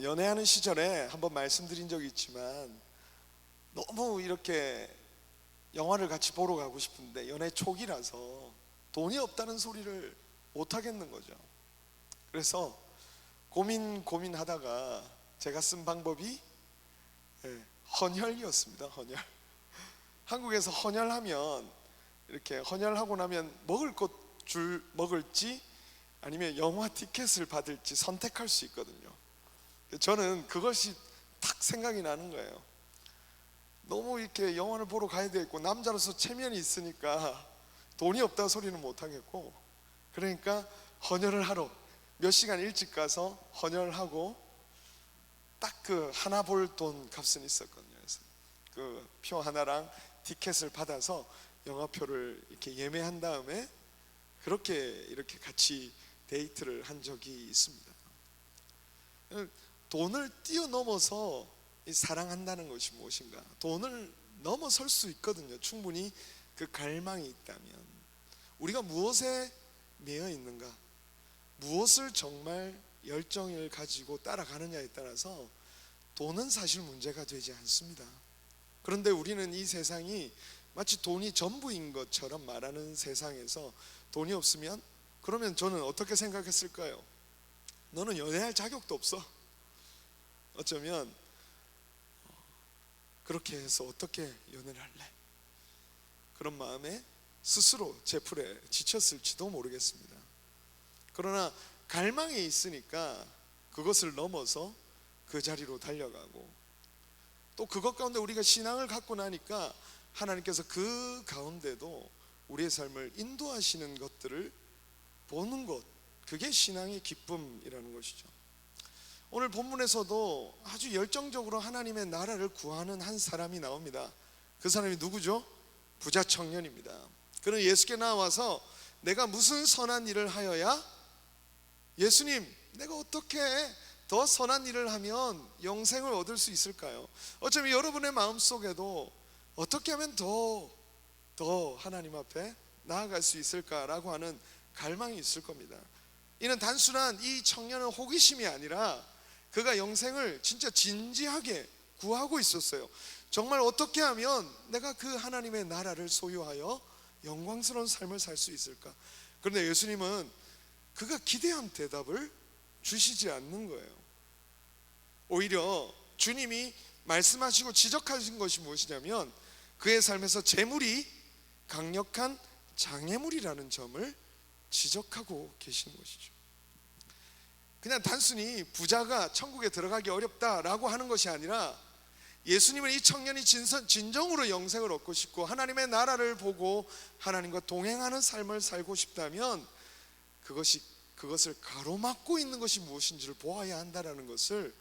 연애하는 시절에 한번 말씀드린 적이 있지만 너무 이렇게 영화를 같이 보러 가고 싶은데 연애 초기라서 돈이 없다는 소리를 못 하겠는 거죠. 그래서 고민하다가 제가 쓴 방법이 헌혈이었습니다. 헌혈. 한국에서 헌혈하면 이렇게 헌혈하고 나면 먹을지 아니면 영화 티켓을 받을지 선택할 수 있거든요. 저는 그것이 딱 생각이 나는 거예요. 너무 이렇게 영화를 보러 가야 되겠고 남자로서 체면이 있으니까 돈이 없다 소리는 못 하겠고, 그러니까 헌혈을 하러 몇 시간 일찍 가서 헌혈하고 딱 그 하나 볼 돈 값은 있었거든요. 그래서 그 표 하나랑 티켓을 받아서 영화표를 이렇게 예매한 다음에 그렇게 이렇게 같이 데이트를 한 적이 있습니다. 돈을 뛰어넘어서 사랑한다는 것이 무엇인가? 돈을 넘어설 수 있거든요. 충분히 그 갈망이 있다면. 우리가 무엇에 매여 있는가? 무엇을 정말 열정을 가지고 따라가느냐에 따라서 돈은 사실 문제가 되지 않습니다. 그런데 우리는 이 세상이 마치 돈이 전부인 것처럼 말하는 세상에서 돈이 없으면, 그러면 저는 어떻게 생각했을까요? 너는 연애할 자격도 없어. 어쩌면 그렇게 해서 어떻게 연애를 할래? 그런 마음에 스스로 제풀에 지쳤을지도 모르겠습니다. 그러나 갈망이 있으니까 그것을 넘어서 그 자리로 달려가고, 또 그것 가운데 우리가 신앙을 갖고 나니까 하나님께서 그 가운데도 우리의 삶을 인도하시는 것들을 보는 것, 그게 신앙의 기쁨이라는 것이죠. 오늘 본문에서도 아주 열정적으로 하나님의 나라를 구하는 한 사람이 나옵니다. 그 사람이 누구죠? 부자 청년입니다. 그는 예수께 나와서 내가 무슨 선한 일을 하여야, 예수님, 내가 어떻게 더 선한 일을 하면 영생을 얻을 수 있을까요? 어쩌면 여러분의 마음속에도 어떻게 하면 더 하나님 앞에 나아갈 수 있을까라고 하는 갈망이 있을 겁니다. 이는 단순한 이 청년의 호기심이 아니라 그가 영생을 진짜 진지하게 구하고 있었어요. 정말 어떻게 하면 내가 그 하나님의 나라를 소유하여 영광스러운 삶을 살 수 있을까? 그런데 예수님은 그가 기대한 대답을 주시지 않는 거예요. 오히려 주님이 말씀하시고 지적하신 것이 무엇이냐면 그의 삶에서 재물이 강력한 장애물이라는 점을 지적하고 계시는 것이죠. 그냥 단순히 부자가 천국에 들어가기 어렵다라고 하는 것이 아니라, 예수님은 이 청년이 진정으로 영생을 얻고 싶고 하나님의 나라를 보고 하나님과 동행하는 삶을 살고 싶다면 그것을 가로막고 있는 것이 무엇인지를 보아야 한다는 것을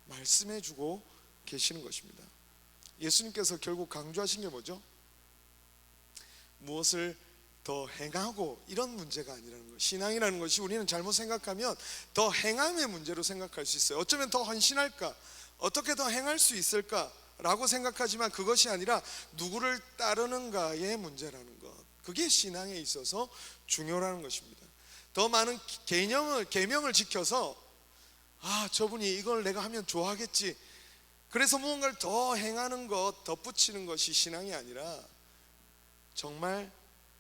말씀해 주고 계시는 것입니다. 예수님께서 결국 강조하신 게 뭐죠? 무엇을 더 행하고 이런 문제가 아니라는 거예요. 신앙이라는 것이 우리는 잘못 생각하면 더 행함의 문제로 생각할 수 있어요. 어쩌면 더 헌신할까? 어떻게 더 행할 수 있을까? 라고 생각하지만 그것이 아니라 누구를 따르는가의 문제라는 것, 그게 신앙에 있어서 중요라는 것입니다. 더 많은 계명을 지켜서 저분이 이걸 내가 하면 좋아하겠지, 그래서 무언가를 더 행하는 것, 덧붙이는 것이 신앙이 아니라 정말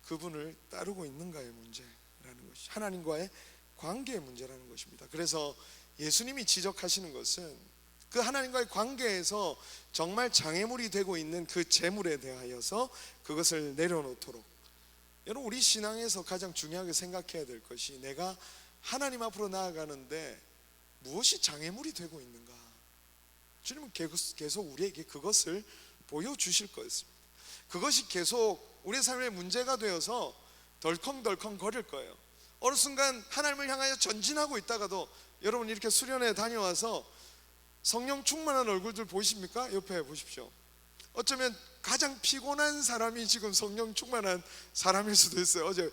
그분을 따르고 있는가의 문제라는 것이 하나님과의 관계의 문제라는 것입니다. 그래서 예수님이 지적하시는 것은 그 하나님과의 관계에서 정말 장애물이 되고 있는 그 재물에 대하여서 그것을 내려놓도록. 여러분, 우리 신앙에서 가장 중요하게 생각해야 될 것이 내가 하나님 앞으로 나아가는데 무엇이 장애물이 되고 있는가. 주님은 계속 우리에게 그것을 보여주실 것입니다. 그것이 계속 우리 삶의 문제가 되어서 덜컹덜컹 거릴 거예요. 어느 순간 하나님을 향하여 전진하고 있다가도, 여러분 이렇게 수련회 다녀와서 성령 충만한 얼굴들 보이십니까? 옆에 보십시오. 어쩌면 가장 피곤한 사람이 지금 성령 충만한 사람일 수도 있어요. 어제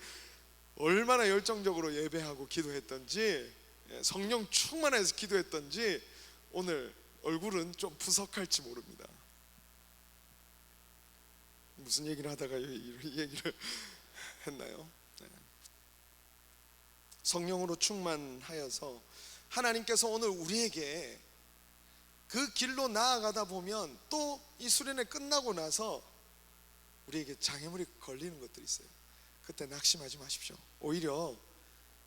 얼마나 열정적으로 예배하고 기도했던지, 성령 충만해서 기도했던지 오늘 얼굴은 좀 푸석할지 모릅니다. 무슨 얘기를 하다가 이 얘기를 했나요? 성령으로 충만하여서 하나님께서 오늘 우리에게 그 길로 나아가다 보면 또 이 수련회 끝나고 나서 우리에게 장애물이 걸리는 것들이 있어요. 그때 낙심하지 마십시오. 오히려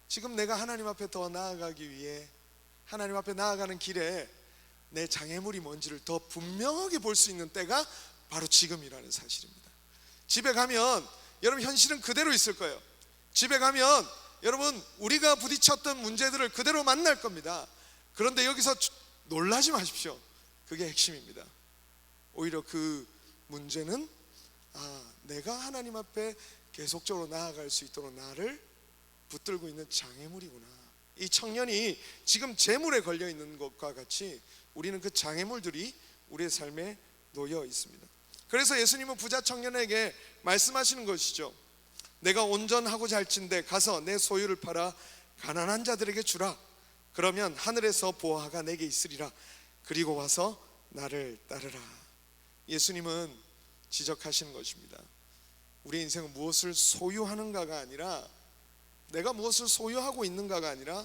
지금 내가 하나님 앞에 더 나아가기 위해 하나님 앞에 나아가는 길에 내 장애물이 뭔지를 더 분명하게 볼 수 있는 때가 바로 지금이라는 사실입니다. 집에 가면 여러분 현실은 그대로 있을 거예요. 집에 가면 여러분 우리가 부딪혔던 문제들을 그대로 만날 겁니다. 그런데 여기서 놀라지 마십시오. 그게 핵심입니다. 오히려 그 문제는 내가 하나님 앞에 계속적으로 나아갈 수 있도록 나를 붙들고 있는 장애물이구나. 이 청년이 지금 재물에 걸려 있는 것과 같이 우리는 그 장애물들이 우리의 삶에 놓여 있습니다. 그래서 예수님은 부자 청년에게 말씀하시는 것이죠. 내가 온전하고자 할진대 가서 내 소유를 팔아 가난한 자들에게 주라. 그러면 하늘에서 보화가 내게 있으리라. 그리고 와서 나를 따르라. 예수님은 지적하시는 것입니다. 우리 인생은 무엇을 소유하는가가 아니라, 내가 무엇을 소유하고 있는가가 아니라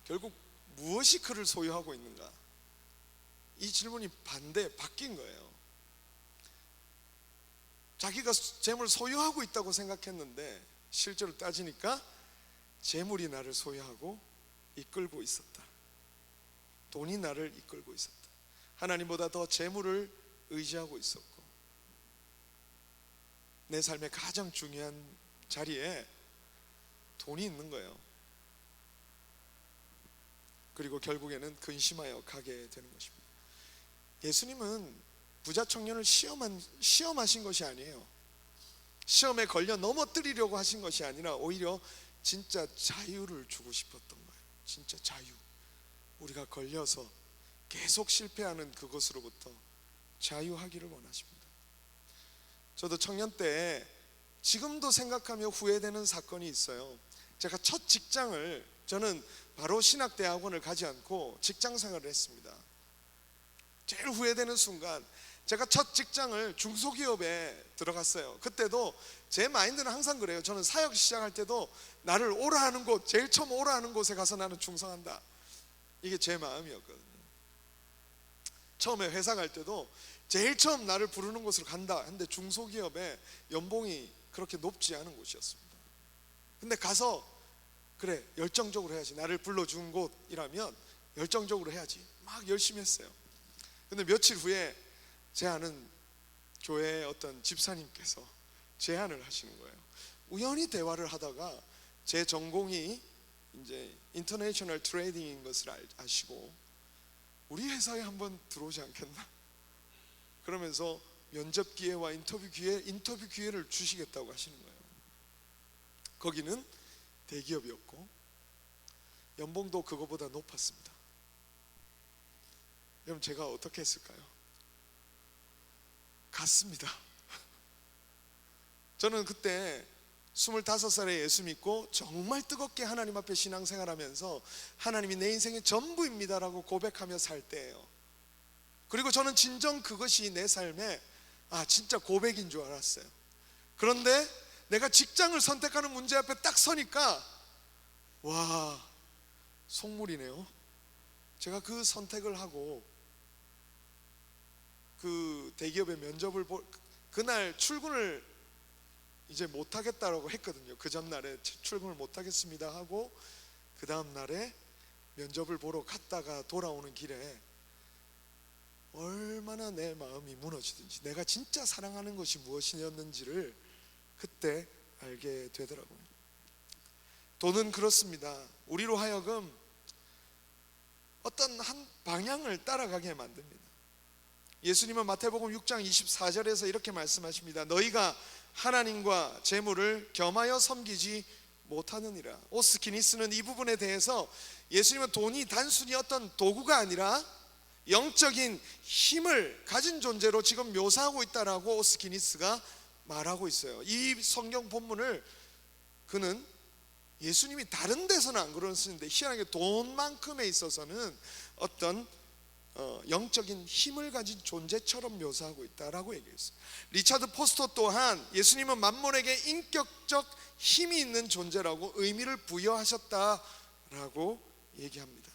결국 무엇이 그를 소유하고 있는가. 이 질문이 바뀐 거예요. 자기가 재물을 소유하고 있다고 생각했는데 실제로 따지니까 재물이 나를 소유하고 이끌고 있었다. 돈이 나를 이끌고 있었다. 하나님보다 더 재물을 의지하고 있었고, 내 삶의 가장 중요한 자리에 돈이 있는 거예요. 그리고 결국에는 근심하여 가게 되는 것입니다. 예수님은 부자 청년을 시험하신 것이 아니에요. 시험에 걸려 넘어뜨리려고 하신 것이 아니라 오히려 진짜 자유를 주고 싶었던 거예요. 진짜 자유. 우리가 걸려서 계속 실패하는 그것으로부터 자유하기를 원하십니다. 저도 청년 때 지금도 생각하며 후회되는 사건이 있어요. 제가 첫 직장을, 저는 바로 신학대학원을 가지 않고 직장 생활을 했습니다. 제일 후회되는 순간, 제가 첫 직장을 중소기업에 들어갔어요. 그때도 제 마인드는 항상 그래요. 저는 사역 시작할 때도 나를 오라 하는 곳, 제일 처음 오라 하는 곳에 가서 나는 충성한다. 이게 제 마음이었거든요. 처음에 회사 갈 때도 제일 처음 나를 부르는 곳으로 간다. 근데 중소기업에 연봉이 그렇게 높지 않은 곳이었습니다. 근데 가서 그래, 열정적으로 해야지. 나를 불러준 곳이라면 열정적으로 해야지. 막 열심히 했어요. 근데 며칠 후에 제 아는 교회의 어떤 집사님께서 제안을 하시는 거예요. 우연히 대화를 하다가 제 전공이 이제 인터내셔널 트레이딩인 것을 아시고 우리 회사에 한번 들어오지 않겠나? 그러면서 면접 기회와 인터뷰 기회를 주시겠다고 하시는 거예요. 거기는 대기업이었고 연봉도 그거보다 높았습니다. 그럼 제가 어떻게 했을까요? 갔습니다. 저는 그때 25살에 예수 믿고 정말 뜨겁게 하나님 앞에 신앙생활하면서 하나님이 내 인생의 전부입니다라고 고백하며 살 때예요. 그리고 저는 진정 그것이 내 삶에 진짜 고백인 줄 알았어요. 그런데 내가 직장을 선택하는 문제 앞에 딱 서니까 와, 속물이네요. 제가 그 선택을 하고 그 대기업의 면접을 그날 출근을 이제 못하겠다라고 했거든요. 그 전날에 출근을 못하겠습니다 하고 그 다음 날에 면접을 보러 갔다가 돌아오는 길에 얼마나 내 마음이 무너지든지 내가 진짜 사랑하는 것이 무엇이었는지를 그때 알게 되더라고요. 돈은 그렇습니다. 우리로 하여금 어떤 한 방향을 따라가게 만듭니다. 예수님은 마태복음 6장 24절에서 이렇게 말씀하십니다. 너희가 하나님과 재물을 겸하여 섬기지 못하느니라. 오스키니스는 이 부분에 대해서 예수님은 돈이 단순히 어떤 도구가 아니라 영적인 힘을 가진 존재로 지금 묘사하고 있다라고 오스키니스가 말하고 있어요. 이 성경 본문을 그는 예수님이 다른 데서는 안 그러시는데 희한하게 돈만큼에 있어서는 어떤 영적인 힘을 가진 존재처럼 묘사하고 있다라고 얘기했어요. 리차드 포스터 또한 예수님은 만몬에게 인격적 힘이 있는 존재라고 의미를 부여하셨다라고 얘기합니다.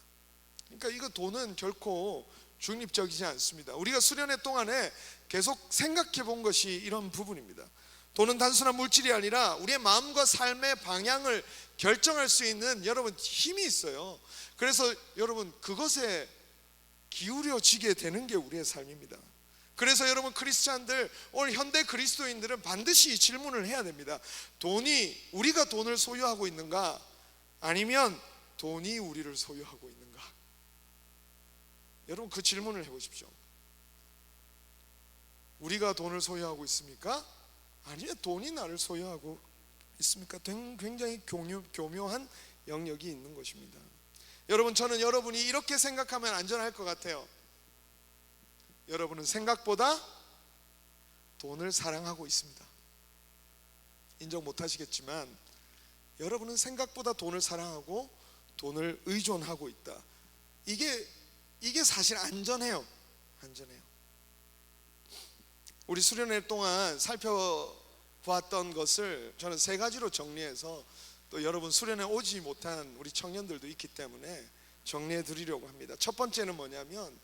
그러니까 이거 돈은 결코 중립적이지 않습니다. 우리가 수련회 동안에 계속 생각해 본 것이 이런 부분입니다. 돈은 단순한 물질이 아니라 우리의 마음과 삶의 방향을 결정할 수 있는 여러분 힘이 있어요. 그래서 여러분 그것에 기울여지게 되는 게 우리의 삶입니다. 그래서 여러분 크리스찬들, 오늘 현대 그리스도인들은 반드시 이 질문을 해야 됩니다. 우리가 돈을 소유하고 있는가? 아니면 돈이 우리를 소유하고 있는가? 여러분 그 질문을 해보십시오. 우리가 돈을 소유하고 있습니까? 아니면 돈이 나를 소유하고 있습니까? 굉장히 교묘한 영역이 있는 것입니다. 여러분, 저는 여러분이 이렇게 생각하면 안전할 것 같아요. 여러분은 생각보다 돈을 사랑하고 있습니다. 인정 못하시겠지만 여러분은 생각보다 돈을 사랑하고 돈을 의존하고 있다. 이게 사실 안전해요. 우리 수련회 동안 살펴보았던 것을 저는 3가지로 정리해서 또 여러분 수련회 오지 못한 우리 청년들도 있기 때문에 정리해 드리려고 합니다. 첫 번째는 뭐냐면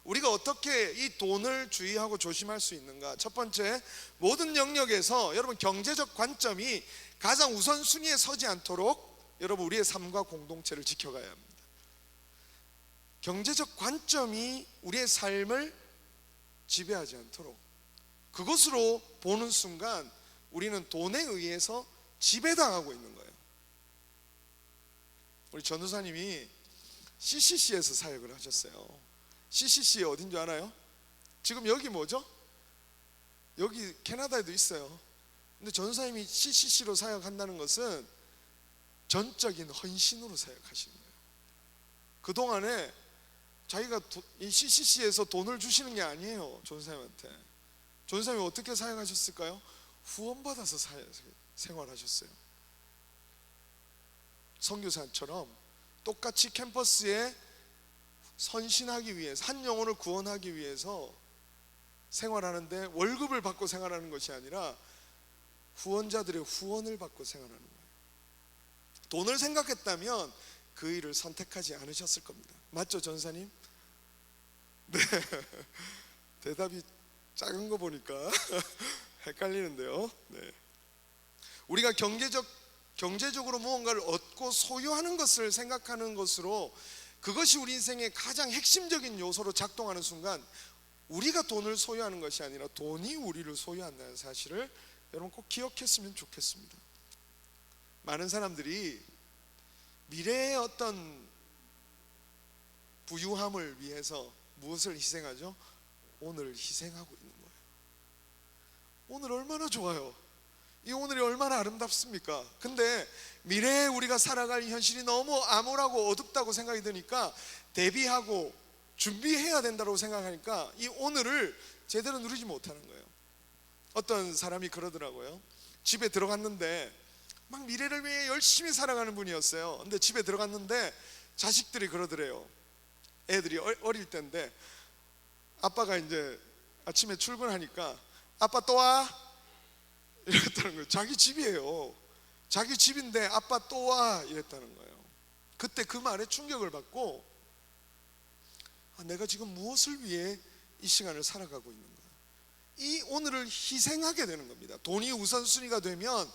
우리가 어떻게 이 돈을 주의하고 조심할 수 있는가? 첫 번째, 모든 영역에서 여러분 경제적 관점이 가장 우선순위에 서지 않도록 여러분 우리의 삶과 공동체를 지켜가야 합니다. 경제적 관점이 우리의 삶을 지배하지 않도록, 그것으로 보는 순간 우리는 돈에 의해서 지배당하고 있는 거예요. 우리 전도사님이 CCC에서 사역을 하셨어요. CCC 어딘 줄 알아요? 지금 여기 뭐죠? 여기 캐나다에도 있어요. 근데 전도사님이 CCC로 사역한다는 것은 전적인 헌신으로 사역하시는 거예요. 그동안에 자기가 이 CCC에서 돈을 주시는 게 아니에요. 전도사님한테. 전도사님이 어떻게 사역하셨을까요? 후원받아서 생활하셨어요. 선교사처럼 똑같이 캠퍼스에 선신하기 위해서, 한 영혼을 구원하기 위해서 생활하는데 월급을 받고 생활하는 것이 아니라 후원자들의 후원을 받고 생활하는 거예요. 돈을 생각했다면 그 일을 선택하지 않으셨을 겁니다. 맞죠, 전사님? 네. 대답이 작은 거 보니까 헷갈리는데요. 네. 우리가 경제적으로 무언가를 얻고 소유하는 것을 생각하는 것으로, 그것이 우리 인생의 가장 핵심적인 요소로 작동하는 순간 우리가 돈을 소유하는 것이 아니라 돈이 우리를 소유한다는 사실을 여러분 꼭 기억했으면 좋겠습니다. 많은 사람들이 미래의 어떤 부유함을 위해서 무엇을 희생하죠? 오늘을 희생하고 있는 거예요. 오늘 얼마나 좋아요. 이 오늘이 얼마나 아름답습니까? 근데 미래에 우리가 살아갈 현실이 너무 암울하고 어둡다고 생각이 드니까 대비하고 준비해야 된다고 생각하니까 이 오늘을 제대로 누리지 못하는 거예요. 어떤 사람이 그러더라고요. 집에 들어갔는데 막 미래를 위해 열심히 살아가는 분이었어요. 근데 집에 들어갔는데 자식들이 그러더래요. 애들이 어릴 때인데 아빠가 이제 아침에 출근하니까 아빠 또 와? 이랬다는 거예요. 자기 집이에요. 자기 집인데 아빠 또 와? 이랬다는 거예요. 그때 그 말에 충격을 받고 내가 지금 무엇을 위해 이 시간을 살아가고 있는가? 이 오늘을 희생하게 되는 겁니다. 돈이 우선순위가 되면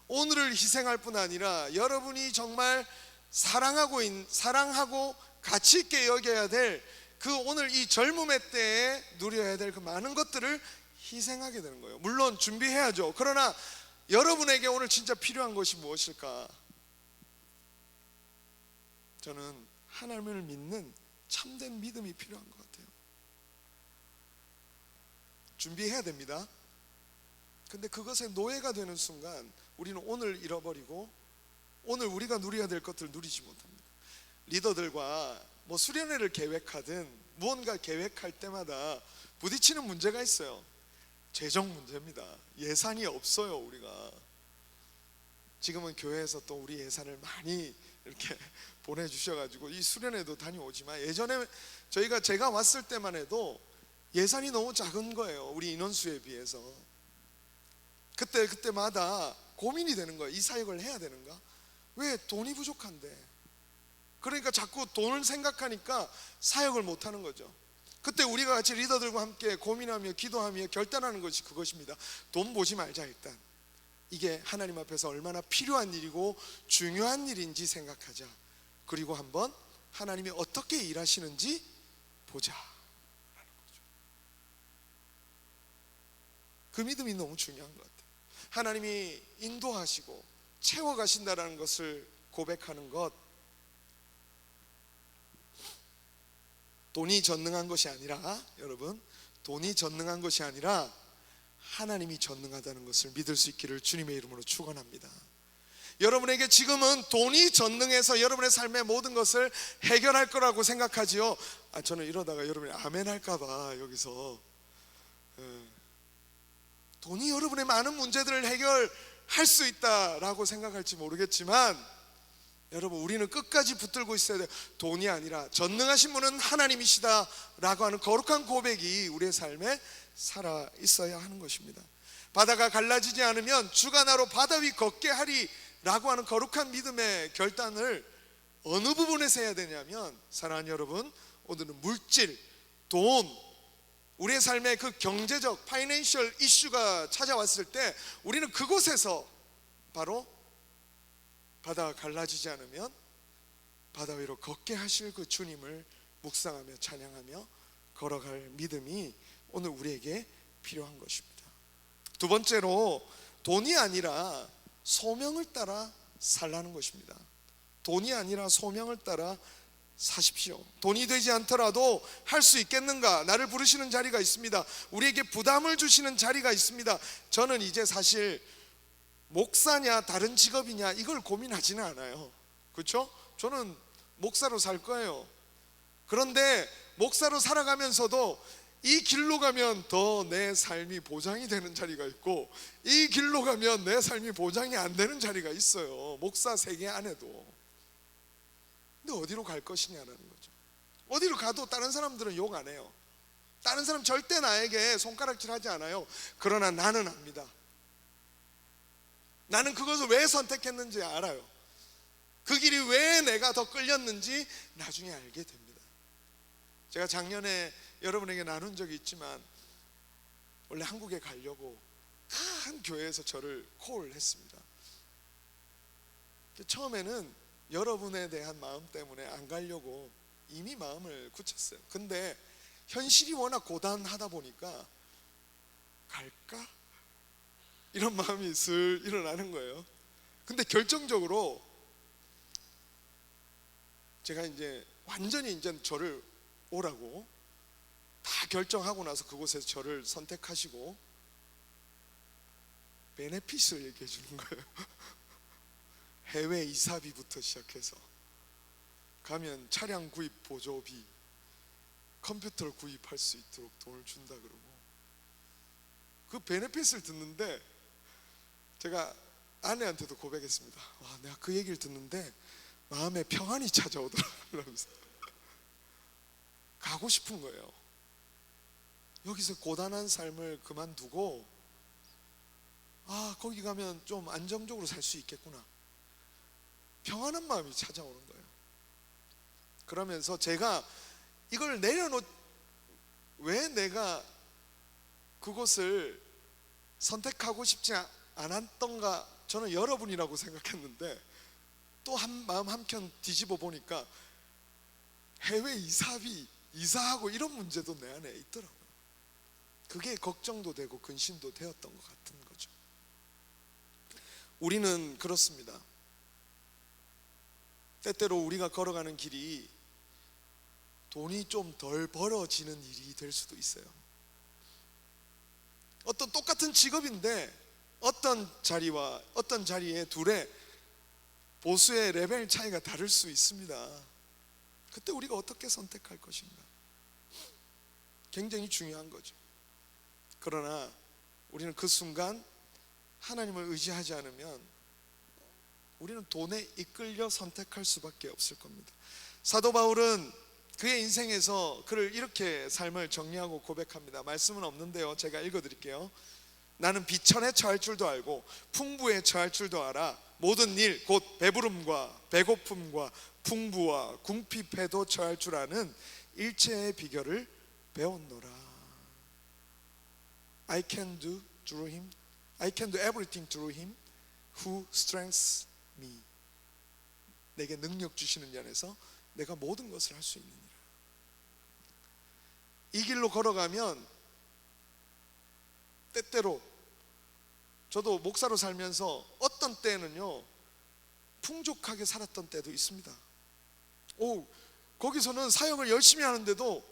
오늘을 희생할 뿐 아니라 여러분이 정말 사랑하고 가치 있게 여겨야 될 그 오늘 이 젊음의 때에 누려야 될 그 많은 것들을 희생하게 되는 거예요. 물론 준비해야죠. 그러나 여러분에게 오늘 진짜 필요한 것이 무엇일까? 저는 하나님을 믿는 참된 믿음이 필요한 것 같아요. 준비해야 됩니다. 근데 그것에 노예가 되는 순간 우리는 오늘 잃어버리고 오늘 우리가 누려야 될 것들을 누리지 못합니다. 리더들과 수련회를 계획하든 무언가 계획할 때마다 부딪히는 문제가 있어요. 재정 문제입니다. 예산이 없어요. 우리가 지금은 교회에서 또 우리 예산을 많이 이렇게 보내주셔가지고 이 수련회도 다녀오지만 예전에 제가 왔을 때만 해도 예산이 너무 작은 거예요. 우리 인원수에 비해서. 그때마다 고민이 되는 거예요. 이 사역을 해야 되는가? 왜? 돈이 부족한데. 그러니까 자꾸 돈을 생각하니까 사역을 못하는 거죠. 그때 우리가 같이 리더들과 함께 고민하며 기도하며 결단하는 것이 그것입니다. 돈 보지 말자. 일단 이게 하나님 앞에서 얼마나 필요한 일이고 중요한 일인지 생각하자. 그리고 한번 하나님이 어떻게 일하시는지 보자 라는 거죠. 그 믿음이 너무 중요한 것 같아요. 하나님이 인도하시고 채워가신다는 것을 고백하는 것, 돈이 전능한 것이 아니라, 여러분, 돈이 전능한 것이 아니라 하나님이 전능하다는 것을 믿을 수 있기를 주님의 이름으로 축원합니다. 여러분에게 지금은 돈이 전능해서 여러분의 삶의 모든 것을 해결할 거라고 생각하지요. 저는 이러다가 여러분이 아멘 할까봐 여기서 돈이 여러분의 많은 문제들을 해결할 수 있다라고 생각할지 모르겠지만, 여러분, 우리는 끝까지 붙들고 있어야 돼요. 돈이 아니라 전능하신 분은 하나님이시다 라고 하는 거룩한 고백이 우리의 삶에 살아 있어야 하는 것입니다. 바다가 갈라지지 않으면 주가 나로 바다 위 걷게 하리 라고 하는 거룩한 믿음의 결단을 어느 부분에서 해야 되냐면, 사랑하는 여러분, 오늘은 물질, 돈, 우리의 삶에 그 경제적 파이낸셜 이슈가 찾아왔을 때 우리는 그곳에서 바로 바다가 갈라지지 않으면 바다 위로 걷게 하실 그 주님을 묵상하며 찬양하며 걸어갈 믿음이 오늘 우리에게 필요한 것입니다. 두 번째로, 돈이 아니라 소명을 따라 살라는 것입니다. 돈이 아니라 소명을 따라 사십시오. 돈이 되지 않더라도 할 수 있겠는가? 나를 부르시는 자리가 있습니다. 우리에게 부담을 주시는 자리가 있습니다. 저는 이제 사실 목사냐 다른 직업이냐 이걸 고민하지는 않아요. 그렇죠? 저는 목사로 살 거예요. 그런데 목사로 살아가면서도 이 길로 가면 더 내 삶이 보장이 되는 자리가 있고, 이 길로 가면 내 삶이 보장이 안 되는 자리가 있어요. 목사 세계 안에도. 근데 어디로 갈 것이냐라는 거죠. 어디로 가도 다른 사람들은 욕 안 해요. 다른 사람 절대 나에게 손가락질 하지 않아요. 그러나 나는 압니다. 나는 그것을 왜 선택했는지 알아요. 그 길이 왜 내가 더 끌렸는지 나중에 알게 됩니다. 제가 작년에 여러분에게 나눈 적이 있지만, 원래 한국에 가려고 큰 교회에서 저를 콜을 했습니다. 처음에는 여러분에 대한 마음 때문에 안 가려고 이미 마음을 굳혔어요. 근데 현실이 워낙 고단하다 보니까 갈까? 이런 마음이 슬 일어나는 거예요. 근데 결정적으로 제가 이제 완전히 이제 저를 오라고 다 결정하고 나서 그곳에서 저를 선택하시고 베네핏을 얘기해 주는 거예요. 해외 이사비부터 시작해서 가면 차량 구입 보조비, 컴퓨터를 구입할 수 있도록 돈을 준다 그러고, 그 베네핏을 듣는데 제가 아내한테도 고백했습니다. 와, 내가 그 얘기를 듣는데 마음에 평안이 찾아오더라 그러면서 가고 싶은 거예요. 여기서 고단한 삶을 그만두고 거기 가면 좀 안정적으로 살 수 있겠구나, 평안한 마음이 찾아오는 거예요. 그러면서 제가 이걸 왜 내가 그곳을 선택하고 싶지 않았던가, 저는 여러분이라고 생각했는데 또 마음 한켠 뒤집어 보니까 해외 이사비, 이사하고 이런 문제도 내 안에 있더라고요. 그게 걱정도 되고 근심도 되었던 것 같은 거죠. 우리는 그렇습니다. 때때로 우리가 걸어가는 길이 돈이 좀 덜 벌어지는 일이 될 수도 있어요. 어떤 똑같은 직업인데 어떤 자리와 어떤 자리에 둘의 보수의 레벨 차이가 다를 수 있습니다. 그때 우리가 어떻게 선택할 것인가 굉장히 중요한 거죠. 그러나 우리는 그 순간 하나님을 의지하지 않으면 우리는 돈에 이끌려 선택할 수밖에 없을 겁니다. 사도 바울은 그의 인생에서 그를 이렇게 삶을 정리하고 고백합니다. 말씀은 없는데요, 제가 읽어드릴게요. 나는 비천에 처할 줄도 알고 풍부에 처할 줄도 알아. 모든 일 곧 배부름과 배고픔과 풍부와 궁핍해도 처할 줄 아는 일체의 비결을 배웠노라. I can do through him. I can do everything through him who strengthens me. 내게 능력 주시는 연에서 내가 모든 것을 할 수 있느니라. 이 길로 걸어가면 때때로 저도 목사로 살면서 어떤 때는요 풍족하게 살았던 때도 있습니다. 거기서는 사역을 열심히 하는데도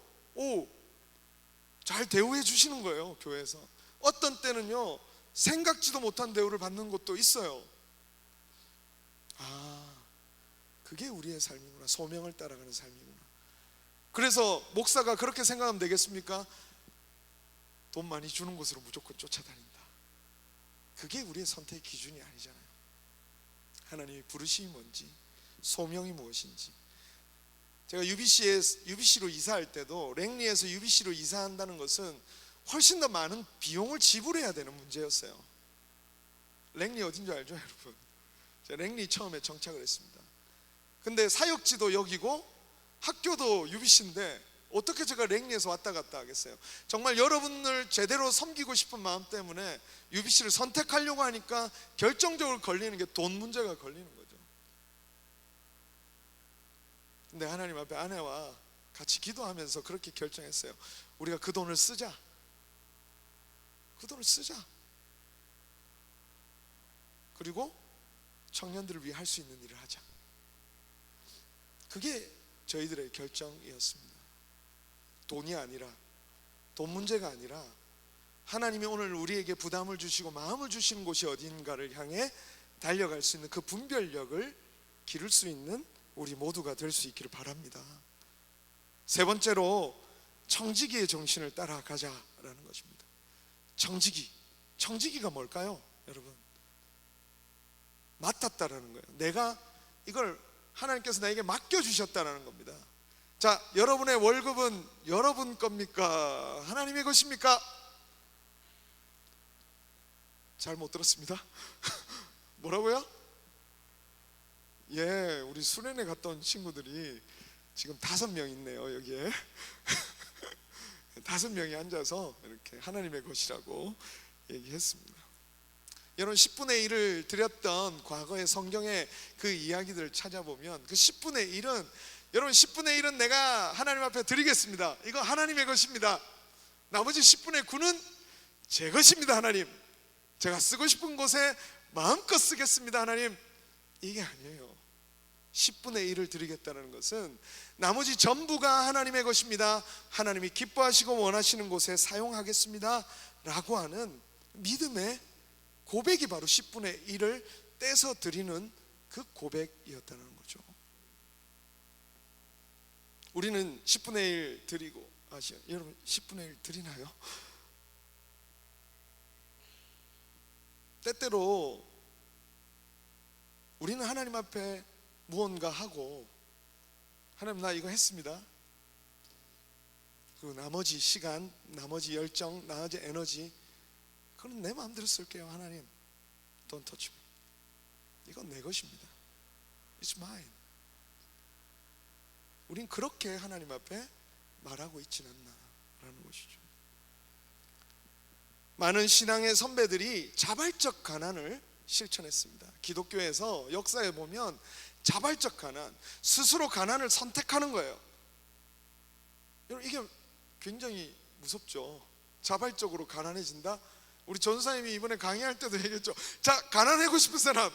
잘 대우해 주시는 거예요, 교회에서. 어떤 때는요 생각지도 못한 대우를 받는 것도 있어요. 그게 우리의 삶이구나. 소명을 따라가는 삶이구나. 그래서 목사가 그렇게 생각하면 되겠습니까? 돈 많이 주는 곳으로 무조건 쫓아다닌다. 그게 우리의 선택의 기준이 아니잖아요. 하나님이 부르심이 뭔지, 소명이 무엇인지. 제가 UBC로 이사할 때도 랭리에서 UBC로 이사한다는 것은 훨씬 더 많은 비용을 지불해야 되는 문제였어요. 랭리 어딘 줄 알죠, 여러분? 제가 랭리 처음에 정착을 했습니다. 근데 사역지도 여기고 학교도 UBC인데 어떻게 제가 랭리에서 왔다 갔다 하겠어요? 정말 여러분을 제대로 섬기고 싶은 마음 때문에 UBC를 선택하려고 하니까 결정적으로 걸리는 게 돈 문제가 걸리는 거죠. 근데 하나님 앞에 아내와 같이 기도하면서 그렇게 결정했어요. 우리가 그 돈을 쓰자. 그 돈을 쓰자. 그리고 청년들을 위해 할 수 있는 일을 하자. 그게 저희들의 결정이었습니다. 돈이 아니라, 돈 문제가 아니라 하나님이 오늘 우리에게 부담을 주시고 마음을 주시는 곳이 어딘가를 향해 달려갈 수 있는 그 분별력을 기를 수 있는 우리 모두가 될 수 있기를 바랍니다. 세 번째로 청지기의 정신을 따라가자라는 것입니다. 청지기가 뭘까요, 여러분? 맡았다라는 거예요. 내가 이걸 하나님께서 나에게 맡겨주셨다는 겁니다. 자, 여러분의 월급은 여러분 겁니까? 하나님의 것입니까? 잘 못 들었습니다. 뭐라고요? 우리 수련회 갔다 온 친구들이 지금 5명 있네요, 여기에. 5명이 앉아서 이렇게 하나님의 것이라고 얘기했습니다. 여러분 10분의 1을 드렸던 과거의 성경의 그 이야기들을 찾아보면 그 10분의 1은 여러분 10분의 1은 내가 하나님 앞에 드리겠습니다. 이거 하나님의 것입니다. 나머지 10분의 9는 제 것입니다. 하나님, 제가 쓰고 싶은 곳에 마음껏 쓰겠습니다. 하나님. 이게 아니에요. 10분의 1을 드리겠다는 것은 나머지 전부가 하나님의 것입니다. 하나님이 기뻐하시고 원하시는 곳에 사용하겠습니다 라고 하는 믿음의 고백이 바로 10분의 1을 떼서 드리는 그 고백이었다는 거죠. 우리는 10분의 1 드리고, 여러분 10분의 1 드리나요? 때때로 우리는 하나님 앞에 무언가 하고, 하나님 나 이거 했습니다. 그리고 나머지 시간, 나머지 열정, 나머지 에너지 그건 내 마음대로 쓸게요. 하나님, don't touch me. 이건 내 것입니다. It's mine. 우린 그렇게 하나님 앞에 말하고 있지는 않나라는 것이죠. 많은 신앙의 선배들이 자발적 가난을 실천했습니다. 기독교에서 역사에 보면 자발적 가난, 스스로 가난을 선택하는 거예요. 여러분 이게 굉장히 무섭죠. 자발적으로 가난해진다. 우리 전사님이 이번에 강의할 때도 얘기했죠. 자, 가난하고 싶은 사람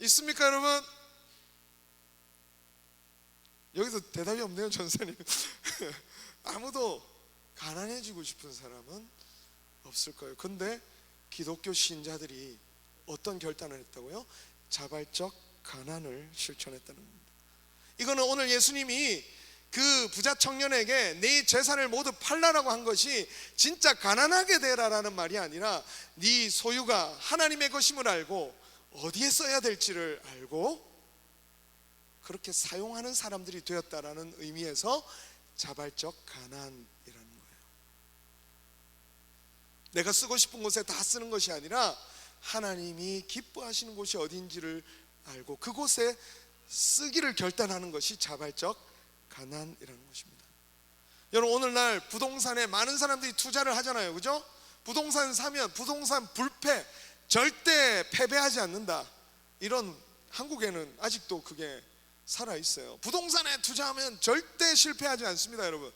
있습니까, 여러분? 여기서 대답이 없네요, 전사님. 아무도 가난해지고 싶은 사람은 없을 거예요. 근데 기독교 신자들이 어떤 결단을 했다고요? 자발적 가난을 실천했다는 겁니다. 이거는 오늘 예수님이 그 부자 청년에게 네 재산을 모두 팔라라고 한 것이 진짜 가난하게 되라라는 말이 아니라 네 소유가 하나님의 것임을 알고 어디에 써야 될지를 알고 그렇게 사용하는 사람들이 되었다라는 의미에서 자발적 가난이라는 거예요. 내가 쓰고 싶은 곳에 다 쓰는 것이 아니라 하나님이 기뻐하시는 곳이 어딘지를 알고 그곳에 쓰기를 결단하는 것이 자발적 가난이라는 것입니다. 여러분, 오늘날 부동산에 많은 사람들이 투자를 하잖아요, 그죠? 부동산 사면 부동산 불패, 절대 패배하지 않는다, 이런, 한국에는 아직도 그게 살아있어요. 부동산에 투자하면 절대 실패하지 않습니다. 여러분,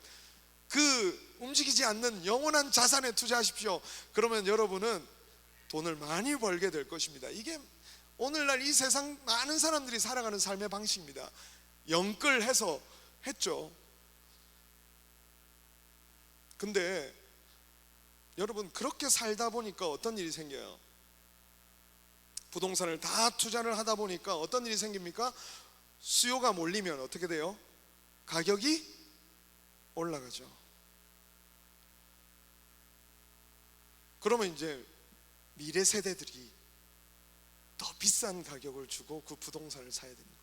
그 움직이지 않는 영원한 자산에 투자하십시오. 그러면 여러분은 돈을 많이 벌게 될 것입니다. 이게 오늘날 이 세상 많은 사람들이 살아가는 삶의 방식입니다. 영끌해서 했죠. 근데 여러분, 그렇게 살다 보니까 어떤 일이 생겨요? 부동산을 다 투자를 하다 보니까 어떤 일이 생깁니까? 수요가 몰리면 어떻게 돼요? 가격이 올라가죠. 그러면 이제 미래 세대들이 더 비싼 가격을 주고 그 부동산을 사야 되는 거예요.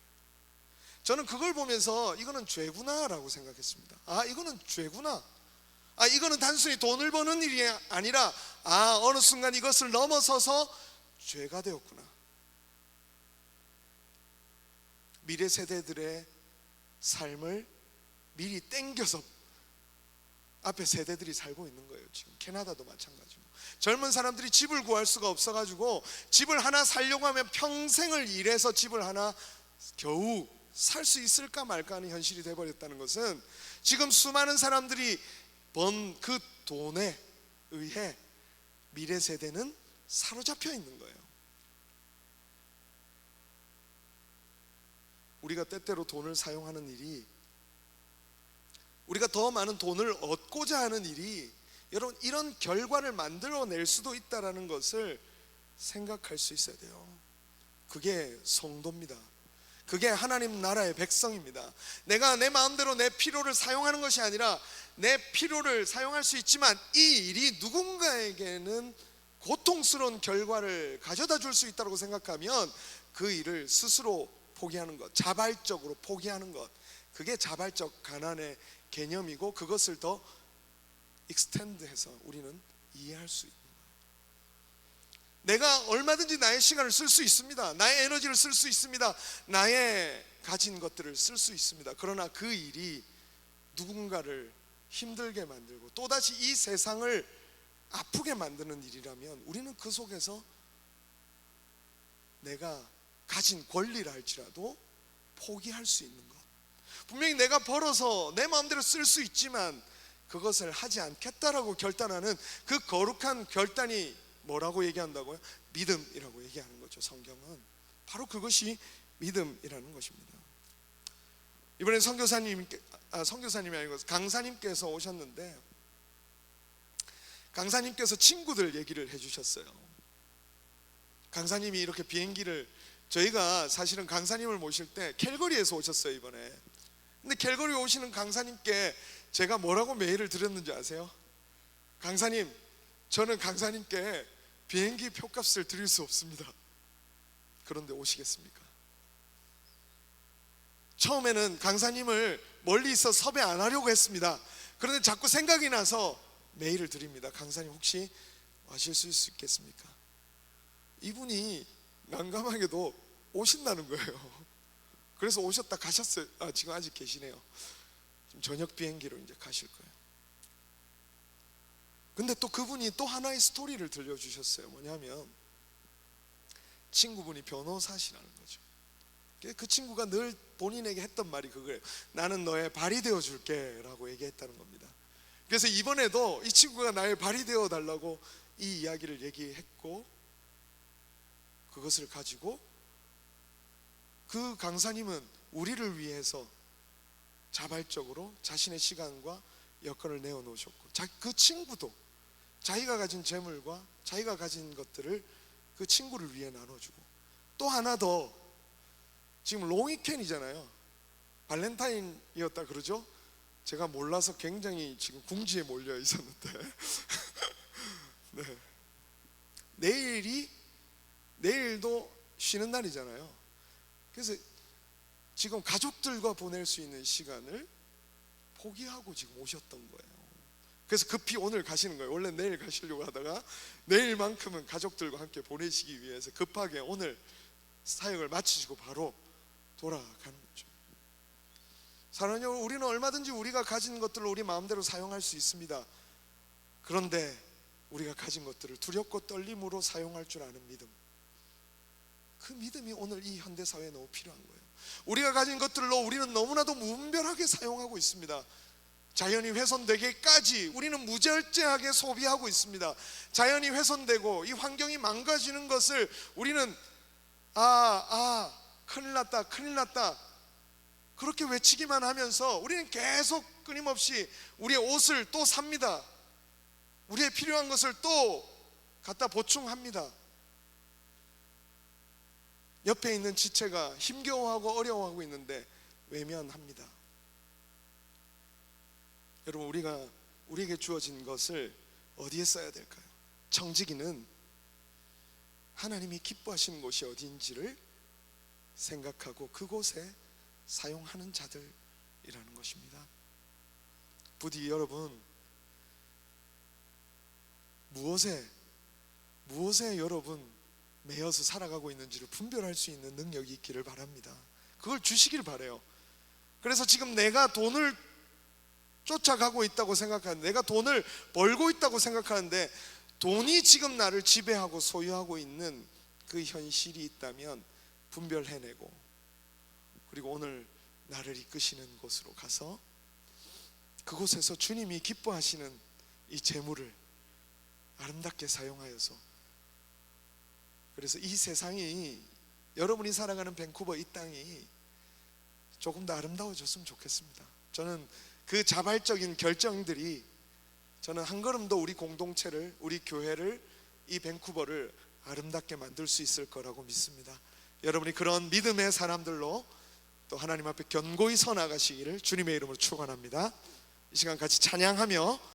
저는 그걸 보면서 이거는 죄구나라고 생각했습니다. 아, 이거는 죄구나. 아, 이거는 단순히 돈을 버는 일이 아니라, 아, 어느 순간 이것을 넘어서서 죄가 되었구나. 미래 세대들의 삶을 미리 땡겨서 앞에 세대들이 살고 있는 거예요. 지금 캐나다도 마찬가지고, 젊은 사람들이 집을 구할 수가 없어가지고 집을 하나 살려고 하면 평생을 일해서 집을 하나 겨우 살 수 있을까 말까 하는 현실이 되어버렸다는 것은, 지금 수많은 사람들이 번 그 돈에 의해 미래 세대는 사로잡혀 있는 거예요. 우리가 때때로 돈을 사용하는 일이, 우리가 더 많은 돈을 얻고자 하는 일이, 여러분, 이런 결과를 만들어낼 수도 있다는 것을 생각할 수 있어야 돼요. 그게 성도입니다. 그게 하나님 나라의 백성입니다. 내가 내 마음대로 내 필요를 사용하는 것이 아니라, 내 필요를 사용할 수 있지만 이 일이 누군가에게는 고통스러운 결과를 가져다 줄 수 있다고 생각하면 그 일을 스스로 포기하는 것, 자발적으로 포기하는 것, 그게 자발적 가난의 개념이고, 그것을 더 익스텐드해서 우리는 이해할 수 있는 거예요. 내가 얼마든지 나의 시간을 쓸 수 있습니다. 나의 에너지를 쓸 수 있습니다. 나의 가진 것들을 쓸 수 있습니다. 그러나 그 일이 누군가를 힘들게 만들고 또다시 이 세상을 아프게 만드는 일이라면, 우리는 그 속에서 내가 가진 권리라 할지라도 포기할 수 있는 것, 분명히 내가 벌어서 내 마음대로 쓸 수 있지만 그것을 하지 않겠다라고 결단하는 그 거룩한 결단이 뭐라고 얘기한다고요? 믿음이라고 얘기하는 거죠. 성경은 바로 그것이 믿음이라는 것입니다. 이번에 선교사님이 아니고 강사님께서 오셨는데, 강사님께서 친구들 얘기를 해주셨어요. 강사님이 이렇게 비행기를, 저희가 사실은 강사님을 모실 때 캘거리에서 오셨어요, 이번에. 근데 캘거리 오시는 강사님께 제가 뭐라고 메일을 드렸는지 아세요? 강사님, 저는 강사님께 비행기 표값을 드릴 수 없습니다. 그런데 오시겠습니까? 처음에는 강사님을 멀리 있어 섭외 안 하려고 했습니다. 그런데 자꾸 생각이 나서 메일을 드립니다. 강사님, 혹시 와실 수 있겠습니까? 이분이 난감하게도 오신다는 거예요. 그래서 오셨다 가셨어요. 지금 아직 계시네요. 지금 저녁 비행기로 이제 가실 거예요. 근데 또 그분이 또 하나의 스토리를 들려주셨어요. 뭐냐면, 친구분이 변호사시라는 거죠. 그 친구가 늘 본인에게 했던 말이 그거예요. 나는 너의 발이 되어 줄게 라고 얘기했다는 겁니다. 그래서 이번에도 이 친구가 나의 발이 되어 달라고 이 이야기를 얘기했고, 그것을 가지고 그 강사님은 우리를 위해서 자발적으로 자신의 시간과 여건을 내어놓으셨고, 그 친구도 자기가 가진 재물과 자기가 가진 것들을 그 친구를 위해 나눠주고, 또 하나 더, 지금 롱위켄이잖아요. 발렌타인이었다 그러죠? 제가 몰라서 굉장히 지금 궁지에 몰려 있었는데 네. 내일도 쉬는 날이잖아요. 그래서 지금 가족들과 보낼 수 있는 시간을 포기하고 지금 오셨던 거예요. 그래서 급히 오늘 가시는 거예요. 원래 내일 가시려고 하다가 내일만큼은 가족들과 함께 보내시기 위해서 급하게 오늘 사역을 마치시고 바로 돌아가는 거죠. 사랑하는 여러분, 우리는 얼마든지 우리가 가진 것들을 우리 마음대로 사용할 수 있습니다. 그런데 우리가 가진 것들을 두렵고 떨림으로 사용할 줄 아는 믿음, 그 믿음이 오늘 이 현대사회에 너무 필요한 거예요. 우리가 가진 것들로 우리는 너무나도 무분별하게 사용하고 있습니다. 자연이 훼손되기까지 우리는 무절제하게 소비하고 있습니다. 자연이 훼손되고 이 환경이 망가지는 것을 우리는 큰일 났다, 큰일 났다 그렇게 외치기만 하면서 우리는 계속 끊임없이 우리의 옷을 또 삽니다. 우리의 필요한 것을 또 갖다 보충합니다. 옆에 있는 지체가 힘겨워하고 어려워하고 있는데 외면합니다. 여러분, 우리에게 주어진 것을 어디에 써야 될까요? 청지기는 하나님이 기뻐하시는 곳이 어디인지를 생각하고 그곳에 사용하는 자들이라는 것입니다. 부디 여러분, 무엇에 여러분 매여서 살아가고 있는지를 분별할 수 있는 능력이 있기를 바랍니다. 그걸 주시길 바라요. 그래서 지금 내가 돈을 쫓아가고 있다고 생각하는데, 내가 돈을 벌고 있다고 생각하는데 돈이 지금 나를 지배하고 소유하고 있는 그 현실이 있다면 분별해내고, 그리고 오늘 나를 이끄시는 곳으로 가서 그곳에서 주님이 기뻐하시는 이 재물을 아름답게 사용하여서, 그래서 이 세상이, 여러분이 살아가는 밴쿠버 이 땅이 조금 더 아름다워졌으면 좋겠습니다. 저는 그 자발적인 결정들이, 저는 한 걸음 더 우리 공동체를, 우리 교회를, 이 밴쿠버를 아름답게 만들 수 있을 거라고 믿습니다. 여러분이 그런 믿음의 사람들로 또 하나님 앞에 견고히 서 나가시기를 주님의 이름으로 축원합니다. 이 시간 같이 찬양하며